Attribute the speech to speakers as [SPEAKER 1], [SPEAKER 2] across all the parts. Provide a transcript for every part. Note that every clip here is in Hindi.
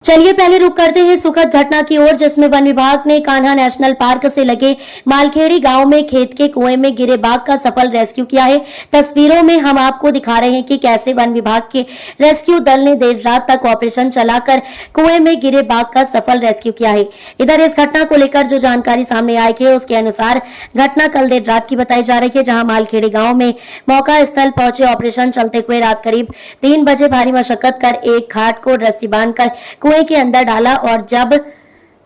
[SPEAKER 1] चलिए पहले रुक करते हैं सुखद घटना की ओर, जिसमें वन विभाग ने कान्हा नेशनल पार्क से लगे मालखेड़ी गांव में खेत के कुएं में गिरे बाघ का सफल रेस्क्यू किया है। तस्वीरों में हम आपको दिखा रहे हैं कि कैसे वन विभाग के रेस्क्यू दल ने देर रात तक ऑपरेशन चलाकर कुएं में गिरे बाघ का सफल रेस्क्यू किया है। इधर इस घटना को लेकर जो जानकारी सामने आई है उसके अनुसार घटना कल देर रात की बताई जा रही है, जहाँ मालखेड़ी गाँव में मौका स्थल पहुंचे ऑपरेशन चलते हुए रात करीब 3 बजे भारी मशक्कत कर एक खाट को रस्सी बांधकर कुएं के अंदर डाला और जब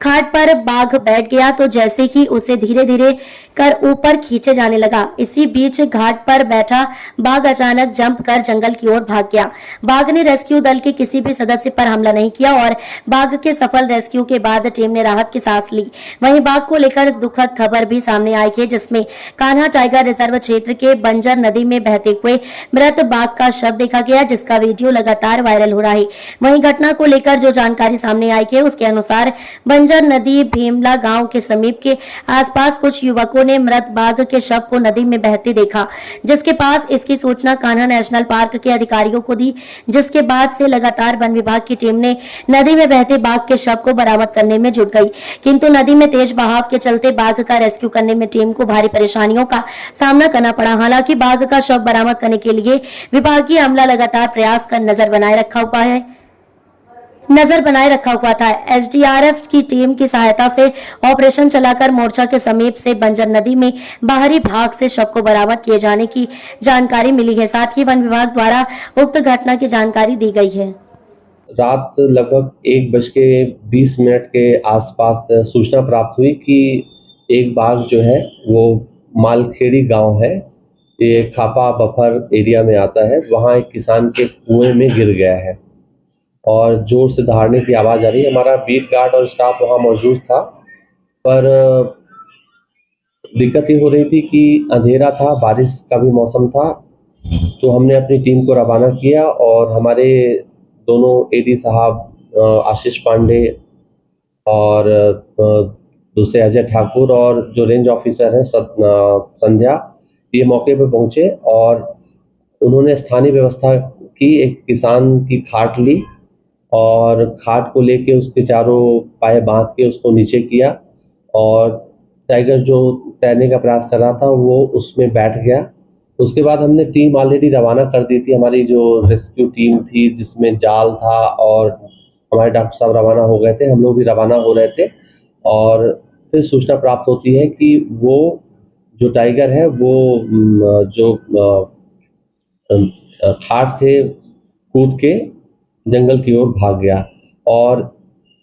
[SPEAKER 1] खाट पर बाघ बैठ गया तो जैसे ही उसे धीरे धीरे कर ऊपर खींचे जाने लगा। इसी बीच घाट पर बैठा बाघ अचानक जंप कर जंगल की ओर भाग गया। बाघ ने रेस्क्यू दल के किसी भी सदस्य पर हमला नहीं किया और बाघ के सफल रेस्क्यू के बाद टीम ने राहत की सांस ली। वहीं बाघ को लेकर दुखद खबर भी सामने आई है, जिसमें कान्हा टाइगर रिजर्व क्षेत्र के बंजर नदी में बहते हुए मृत बाघ का शव देखा गया, जिसका वीडियो लगातार वायरल हो रहा है। वहीं घटना को लेकर जो जानकारी सामने आई है उसके अनुसार बंजर नदी भीमला गांव के समीप के आसपास कुछ युवकों ने मृत बाघ के शव को नदी में बहते देखा, जिसके पास इसकी सूचना कान्हा नेशनल पार्क के अधिकारियों को दी, जिसके बाद से लगातार वन विभाग की टीम ने नदी में बहते बाघ के शव को बरामद करने में जुट गई। किंतु नदी में तेज बहाव के चलते बाघ का रेस्क्यू करने में टीम को भारी परेशानियों का सामना करना पड़ा। हालांकि बाघ का शव बरामद करने के लिए विभागीय अमला लगातार प्रयास कर नजर बनाए रखा हुआ था। एसडीआरएफ की टीम की सहायता से ऑपरेशन चलाकर मोर्चा के समीप से बंजर नदी में बाहरी भाग से शव को बरामद किए जाने की जानकारी मिली है। साथ ही वन विभाग द्वारा उक्त घटना की जानकारी दी गई है।
[SPEAKER 2] रात लगभग 1:20 के आसपास सूचना प्राप्त हुई कि एक बाघ जो है वो मालखेड़ी गांव है, ये खापा बफर एरिया में आता है, वहाँ एक किसान के कुएं में गिर गया है और जोर से दहाड़ने की आवाज़ आ रही है। हमारा बीट गार्ड और स्टाफ वहाँ मौजूद था, पर दिक्कत ये हो रही थी कि अंधेरा था, बारिश का भी मौसम था, तो हमने अपनी टीम को रवाना किया और हमारे दोनों एडी साहब आशीष पांडे और दूसरे अजय ठाकुर और जो रेंज ऑफिसर हैं संध्या, ये मौके पर पहुंचे और उन्होंने स्थानीय व्यवस्था की, एक किसान की खाट ली और खाट को लेके उसके चारों पाए बांध के उसको नीचे किया और टाइगर जो तैरने का प्रयास कर रहा था वो उसमें बैठ गया। उसके बाद हमने टीम ऑलरेडी रवाना कर दी थी, हमारी जो रेस्क्यू टीम थी जिसमें जाल था, और हमारे डॉक्टर साहब रवाना हो गए थे, हम लोग भी रवाना हो रहे थे। और फिर सूचना प्राप्त होती है कि वो जो टाइगर है वो जो खाट से कूद के जंगल की ओर भाग गया और